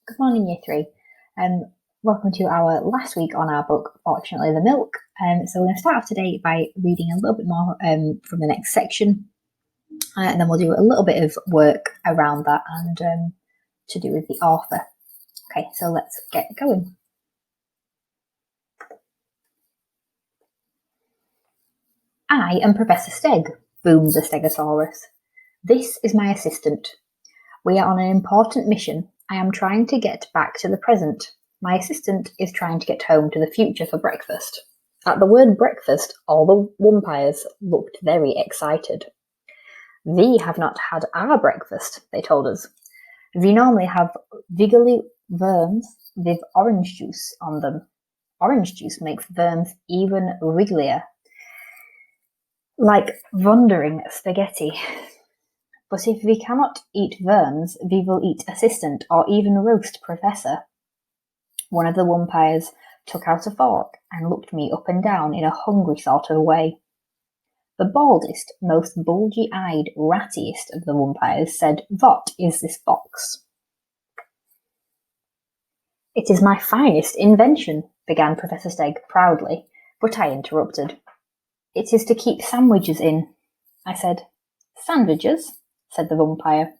Good morning, Year 3. Welcome to our last week on our book, Fortunately the Milk. So we're going to start off today by reading a little bit more from the next section, and then we'll do a little bit of work around that and to do with the author. Okay, so let's get going. I am Professor Steg, boomed the Stegosaurus. This is my assistant. We are on an important mission. I am trying to get back to the present. My assistant is trying to get home to the future for breakfast. At the word breakfast, all the umpires looked very excited. We have not had our breakfast, they told us. We normally have wiggly worms with orange juice on them. Orange juice makes worms even wrigglier, like wandering spaghetti. But if we cannot eat worms, we will eat assistant or even roast professor. One of the umpires took out a fork and looked me up and down in a hungry sort of way. The baldest, most bulgy-eyed, rattiest of the umpires said, "What is this box?" "It is my finest invention," began Professor Steg proudly, but I interrupted. "It is to keep sandwiches in," I said. "Sandwiches?" said the umpire.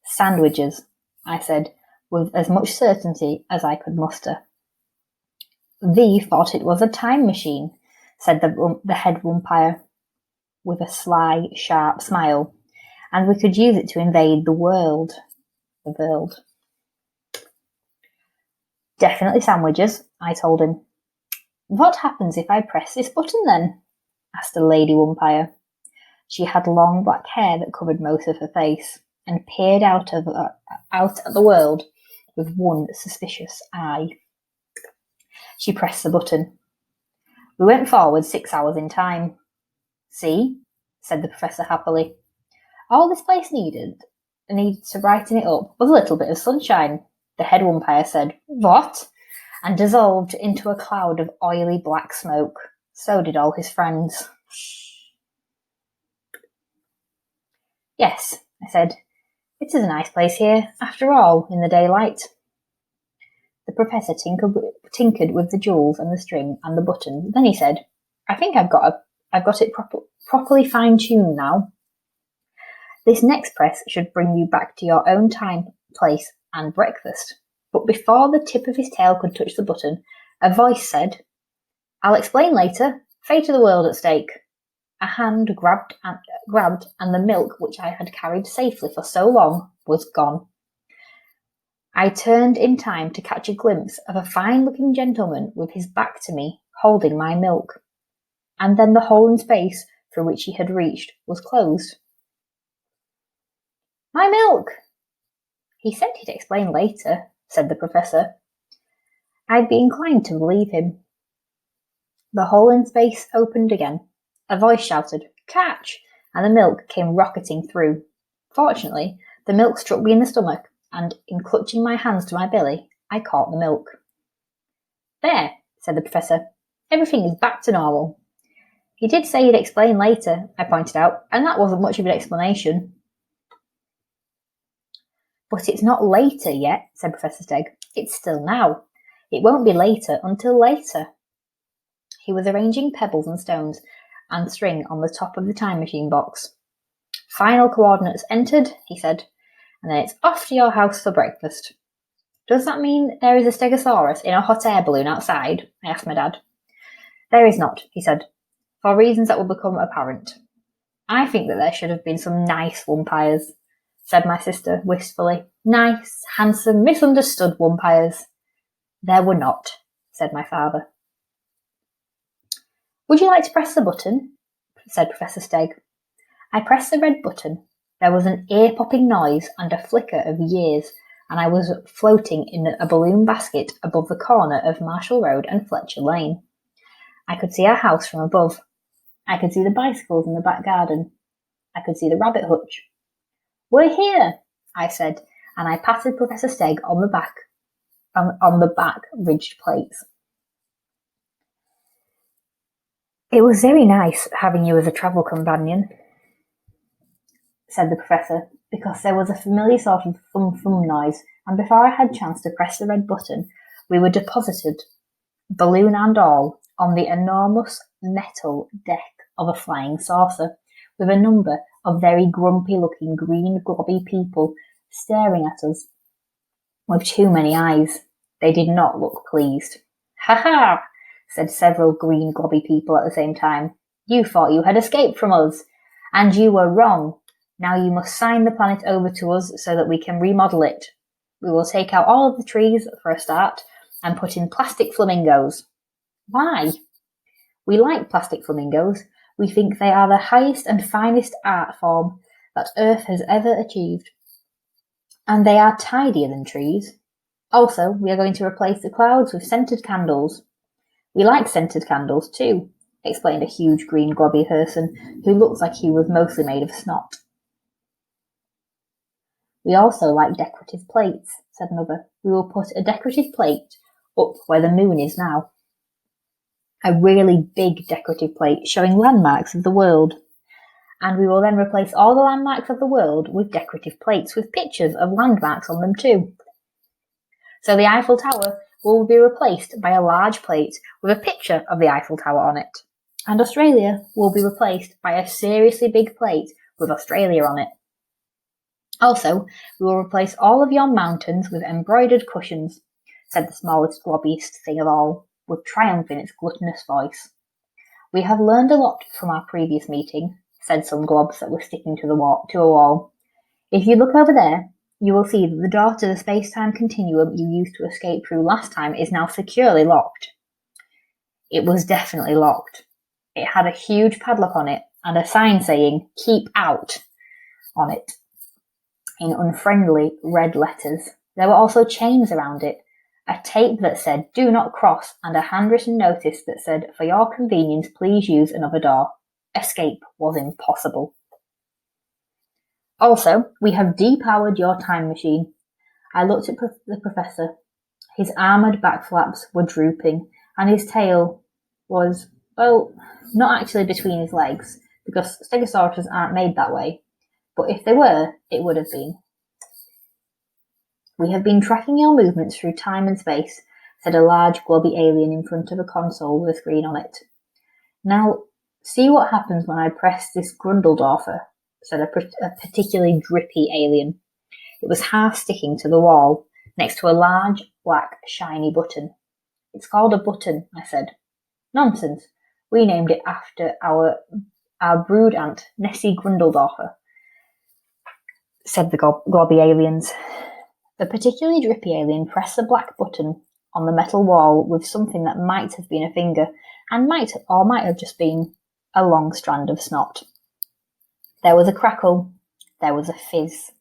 "Sandwiches," I said, with as much certainty as I could muster. "We thought it was a time machine," said the head umpire, with a sly, sharp smile, "and we could use it to invade the world." The world. "Definitely sandwiches," I told him. "What happens if I press this button then?" asked the lady umpire. She had long black hair that covered most of her face, and peered out at the world with one suspicious eye. She pressed the button. We went forward 6 hours in time. "See," said the professor happily. "All this place needed to brighten it up was a little bit of sunshine." The head umpire said, "What?" and dissolved into a cloud of oily black smoke. So did all his friends. "Yes," I said, "it is a nice place here, after all, in the daylight." The professor tinkered with the jewels and the string and the button. Then he said, "I think I've got it properly fine-tuned now. This next press should bring you back to your own time, place, and breakfast." But before the tip of his tail could touch the button, a voice said, "I'll explain later. Fate of the world at stake." A hand grabbed, and the milk which I had carried safely for so long was gone. I turned in time to catch a glimpse of a fine-looking gentleman with his back to me, holding my milk. And then the hole in space through which he had reached was closed. "My milk!" "He said he'd explain later," said the professor. I'd be inclined to believe him. The hole in space opened again. A voice shouted, "Catch!" and the milk came rocketing through. Fortunately, the milk struck me in the stomach, and in clutching my hands to my belly, I caught the milk. "There," said the professor. "Everything is back to normal." "He did say he'd explain later," I pointed out, "and that wasn't much of an explanation." "But it's not later yet," said Professor Steg. "It's still now. It won't be later until later." He was arranging pebbles and stones and string on the top of the time machine box. "Final coordinates entered," he said, "and then it's off to your house for breakfast." "Does that mean there is a stegosaurus in a hot air balloon outside?" I asked my dad. "There is not," he said, "for reasons that will become apparent." "I think that there should have been some nice umpires," said my sister wistfully. "Nice, handsome, misunderstood umpires." "There were not," said my father. "Would you like to press the button?" said Professor Steg. I pressed the red button. There was an ear-popping noise and a flicker of years, and I was floating in a balloon basket above the corner of Marshall Road and Fletcher Lane. I could see our house from above. I could see the bicycles in the back garden. I could see the rabbit hutch. "We're here," I said, and I patted Professor Steg on the back ridged plates. "It was very nice having you as a travel companion," said the professor, because there was a familiar sort of thum-thum noise and before I had a chance to press the red button, we were deposited, balloon and all, on the enormous metal deck of a flying saucer, with a number of very grumpy-looking green globby people staring at us with too many eyes. They did not look pleased. "Ha ha!" said several green globby people at the same time. "You thought you had escaped from us, and you were wrong. Now you must sign the planet over to us so that we can remodel it. We will take out all of the trees for a start and put in plastic flamingos." "Why?" "We like plastic flamingos. We think they are the highest and finest art form that Earth has ever achieved. And they are tidier than trees. Also, we are going to replace the clouds with scented candles." "We like scented candles too," explained a huge green globby person who looked like he was mostly made of snot. "We also like decorative plates," said another. "We will put a decorative plate up where the moon is now. A really big decorative plate showing landmarks of the world. And we will then replace all the landmarks of the world with decorative plates with pictures of landmarks on them too. So the Eiffel Tower will be replaced by a large plate with a picture of the Eiffel Tower on it. And Australia will be replaced by a seriously big plate with Australia on it. Also, we will replace all of your mountains with embroidered cushions," said the smallest globbiest thing of all, with triumph in its gluttonous voice. "We have learned a lot from our previous meeting," said some globs that were sticking to a wall. "If you look over there, you will see that the door to the space-time continuum you used to escape through last time is now securely locked." It was definitely locked. It had a huge padlock on it and a sign saying "Keep Out" on it in unfriendly red letters. There were also chains around it, a tape that said "Do not cross" and a handwritten notice that said "For your convenience, please use another door." Escape was impossible. "Also, we have depowered your time machine." I looked at the professor. His armoured back flaps were drooping, and his tail was, well, not actually between his legs, because stegosauruses aren't made that way. But if they were, it would have been. "We have been tracking your movements through time and space," said a large globby alien in front of a console with a screen on it. "Now, see what happens when I press this Grundledorfer," said a particularly drippy alien. It was half sticking to the wall, next to a large, black, shiny button. "It's called a button," I said. "Nonsense. We named it after our brood aunt, Nessie Grundledorfer," said the globby aliens. The particularly drippy alien pressed the black button on the metal wall with something that might have been a finger, and might have just been a long strand of snot. There was a crackle. There was a fizz.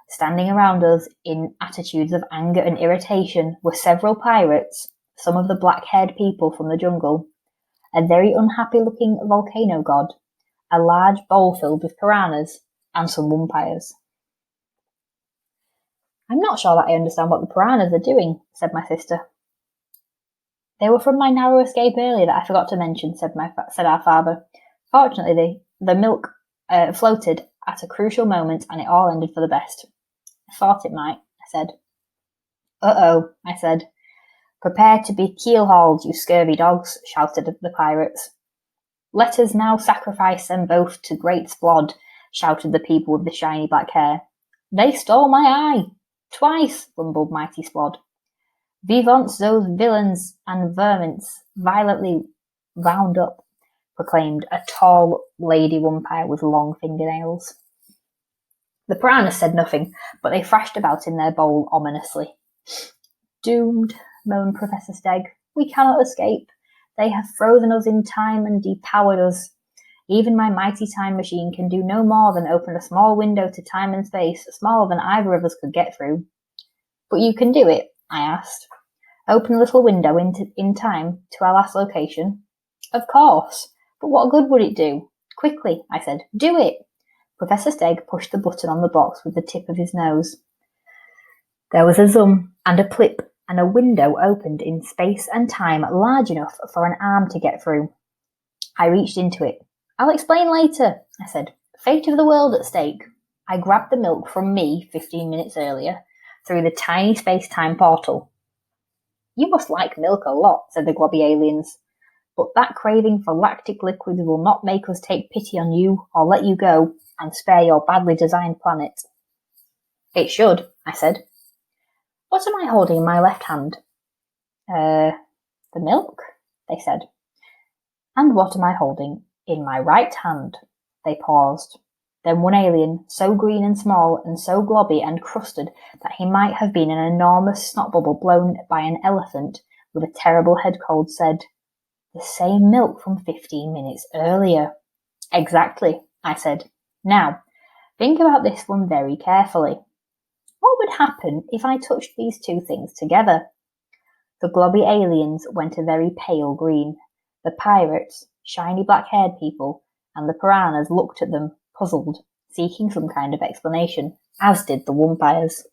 Standing around us in attitudes of anger and irritation were several pirates, some of the black-haired people from the jungle, a very unhappy-looking volcano god, a large bowl filled with piranhas, and some umpires. "I'm not sure that I understand what the piranhas are doing," said my sister. "They were from my narrow escape earlier that I forgot to mention," said our father. "Fortunately, the milk floated at a crucial moment, and it all ended for the best." "I thought it might," I said. "Uh-oh," I said. "Prepare to be keel-hauled, you scurvy dogs," shouted the pirates. "Let us now sacrifice them both to Great Splod," shouted the people with the shiny black hair. "They stole my eye." "Twice," rumbled mighty Splod. "Vivants those villains and vermints violently wound up," proclaimed a tall lady umpire with long fingernails. The piranhas said nothing, but they thrashed about in their bowl ominously. "Doomed," moaned Professor Steg. "We cannot escape. They have frozen us in time and depowered us. Even my mighty time machine can do no more than open a small window to time and space, smaller than either of us could get through." "But you can do it?" I asked. "Open a little window in time to our last location?" "Of course. But what good would it do?" "Quickly," I said. "Do it." Professor Steg pushed the button on the box with the tip of his nose. There was a zoom and a plip, and a window opened in space and time large enough for an arm to get through. I reached into it. "I'll explain later," I said. "Fate of the world at stake." I grabbed the milk from me 15 minutes earlier, through the tiny space-time portal. You must like milk a lot, said the globby aliens. But that craving for lactic liquids will not make us take pity on you or let you go and spare your badly designed planet. It should, I said. What am I holding in my left hand? The milk, they said. And what am I holding in my right hand? They paused. Then one alien, so green and small and so globby and crusted that he might have been an enormous snot bubble blown by an elephant with a terrible head cold, said, The same milk from 15 minutes earlier. Exactly, I said. Now, think about this one very carefully. What would happen if I touched these two things together? The globby aliens went a very pale green. The pirates, shiny black-haired people, and the piranhas looked at them, puzzled, seeking some kind of explanation, as did the umpires.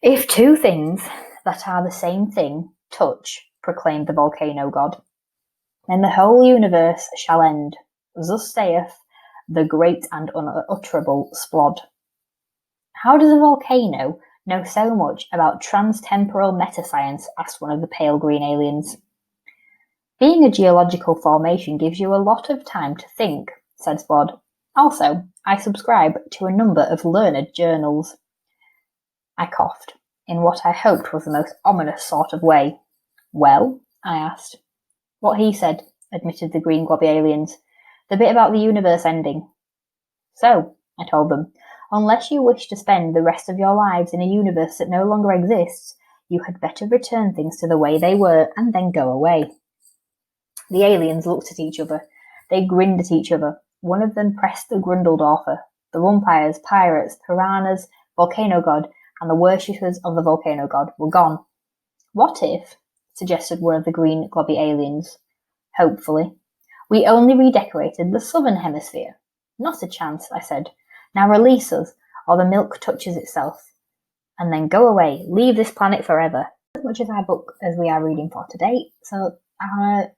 If two things that are the same thing touch, proclaimed the volcano god, then the whole universe shall end. Thus saith the great and unutterable Splod. How does a volcano know so much about trans-temporal metascience? Asked one of the pale green aliens. Being a geological formation gives you a lot of time to think, said Splod. Also, I subscribe to a number of learned journals. I coughed, in what I hoped was the most ominous sort of way. Well, I asked. What he said, admitted the green globby aliens. The bit about the universe ending. So, I told them, unless you wish to spend the rest of your lives in a universe that no longer exists, you had better return things to the way they were and then go away. The aliens looked at each other. They grinned at each other. One of them pressed the Grundledorfer. The umpires, pirates, piranhas, volcano god, and the worshippers of the volcano god were gone. What if, suggested one of the green globby aliens, hopefully, we only redecorated the southern hemisphere? Not a chance, I said. Now release us, or the milk touches itself. And then go away, leave this planet forever. As much as our book as we are reading for today, so our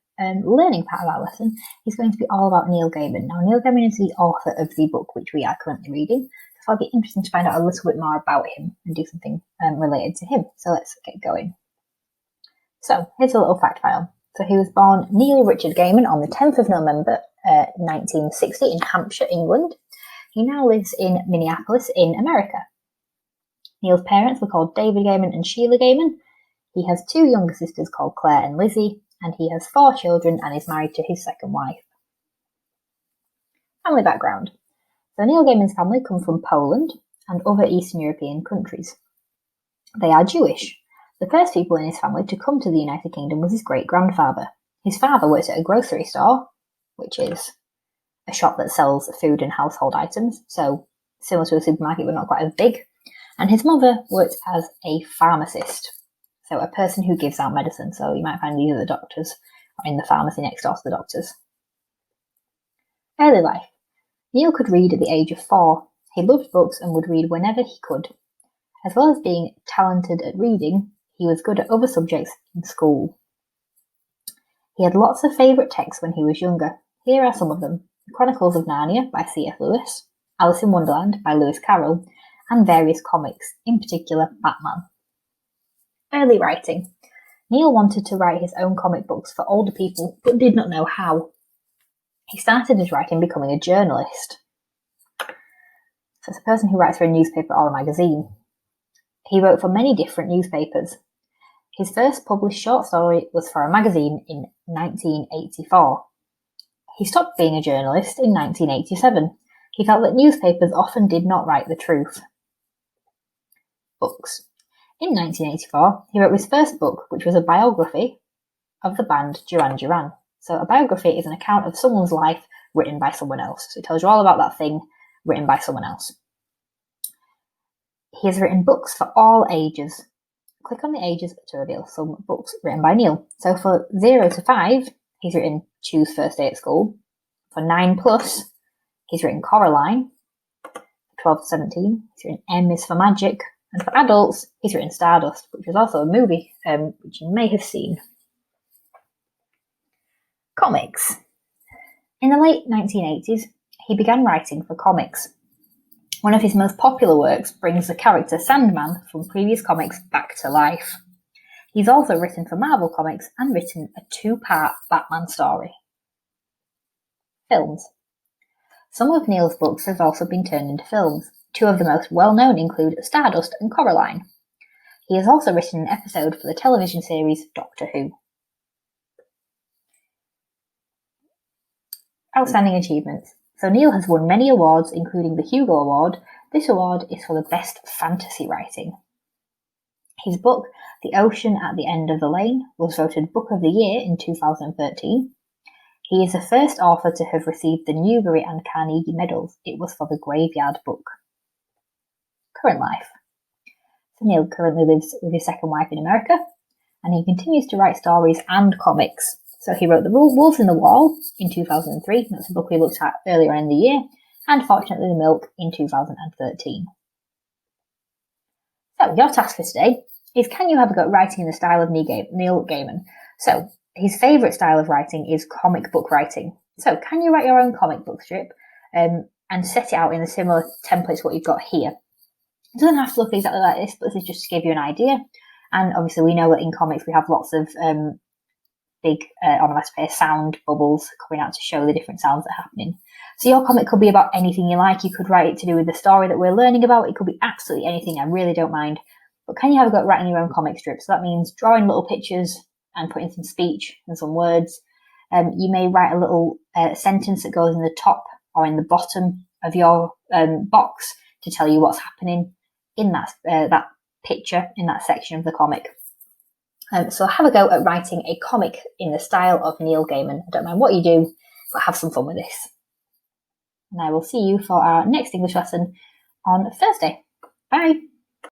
learning part of our lesson is going to be all about Neil Gaiman. Now, Neil Gaiman is the author of the book which we are currently reading, so it'll be interesting to find out a little bit more about him and do something related to him. So let's get going. So here's a little fact file. So he was born Neil Richard Gaiman on the 10th of November 1960 in Hampshire, England. He now lives in Minneapolis in America. Neil's parents were called David Gaiman and Sheila Gaiman. He has two younger sisters called Claire and Lizzie, and he has 4 children and is married to his second wife. Family background. So Neil Gaiman's family come from Poland and other Eastern European countries. They are Jewish. The first people in his family to come to the United Kingdom was his great-grandfather. His father worked at a grocery store, which is a shop that sells food and household items, so similar to a supermarket but not quite as big. And his mother worked as a pharmacist, so a person who gives out medicine. So you might find these are the doctors or in the pharmacy next door to the doctors. Early life. Neil could read at the age of 4. He loved books and would read whenever he could. As well as being talented at reading, he was good at other subjects in school. He had lots of favourite texts when he was younger. Here are some of them. The Chronicles of Narnia by C.F. Lewis, Alice in Wonderland by Lewis Carroll, and various comics, in particular Batman. Early writing. Neil wanted to write his own comic books for older people, but did not know how. He started his writing becoming a journalist. So it's a person who writes for a newspaper or a magazine. He wrote for many different newspapers. His first published short story was for a magazine in 1984. He stopped being a journalist in 1987. He felt that newspapers often did not write the truth. Books. In 1984, he wrote his first book, which was a biography of the band Duran Duran. So a biography is an account of someone's life written by someone else. So it tells you all about that thing written by someone else. He has written books for all ages. Click on the ages to reveal some books written by Neil. So for 0 to 5, he's written Choose First Day at School. For 9+, he's written Coraline. For 12 to 17, he's written M is for Magic. And for adults, he's written Stardust, which is also a movie which you may have seen. Comics. In the late 1980s, he began writing for comics. One of his most popular works brings the character Sandman from previous comics back to life. He's also written for Marvel Comics and written a 2-part Batman story. Films. Some of Neil's books have also been turned into films. 2 of the most well-known include Stardust and Coraline. He has also written an episode for the television series Doctor Who. Outstanding achievements. So Neil has won many awards, including the Hugo Award. This award is for the best fantasy writing. His book, The Ocean at the End of the Lane, was voted Book of the Year in 2013. He is the first author to have received the Newbery and Carnegie medals. It was for the Graveyard Book. Current life. So Neil currently lives with his second wife in America, and he continues to write stories and comics. So he wrote The Wolves in the Wall in 2003, that's a book we looked at earlier in the year, and Fortunately the Milk in 2013. So your task for today is, can you have a go at writing in the style of Neil Gaiman? So his favourite style of writing is comic book writing. So can you write your own comic book strip and set it out in a similar template to what you've got here? It doesn't have to look exactly like this, but this is just to give you an idea. And obviously we know that in comics we have lots of big onomatopoeia sound bubbles coming out to show the different sounds that are happening. So your comic could be about anything you like. You could write it to do with the story that we're learning about. It could be absolutely anything. I really don't mind. But can you have a go at writing your own comic strip? So that means drawing little pictures and putting some speech and some words. You may write a little sentence that goes in the top or in the bottom of your box to tell you what's happening in that picture, in that section of the comic. So have a go at writing a comic in the style of Neil Gaiman. I don't mind what you do, but have some fun with this. And I will see you for our next English lesson on Thursday. Bye!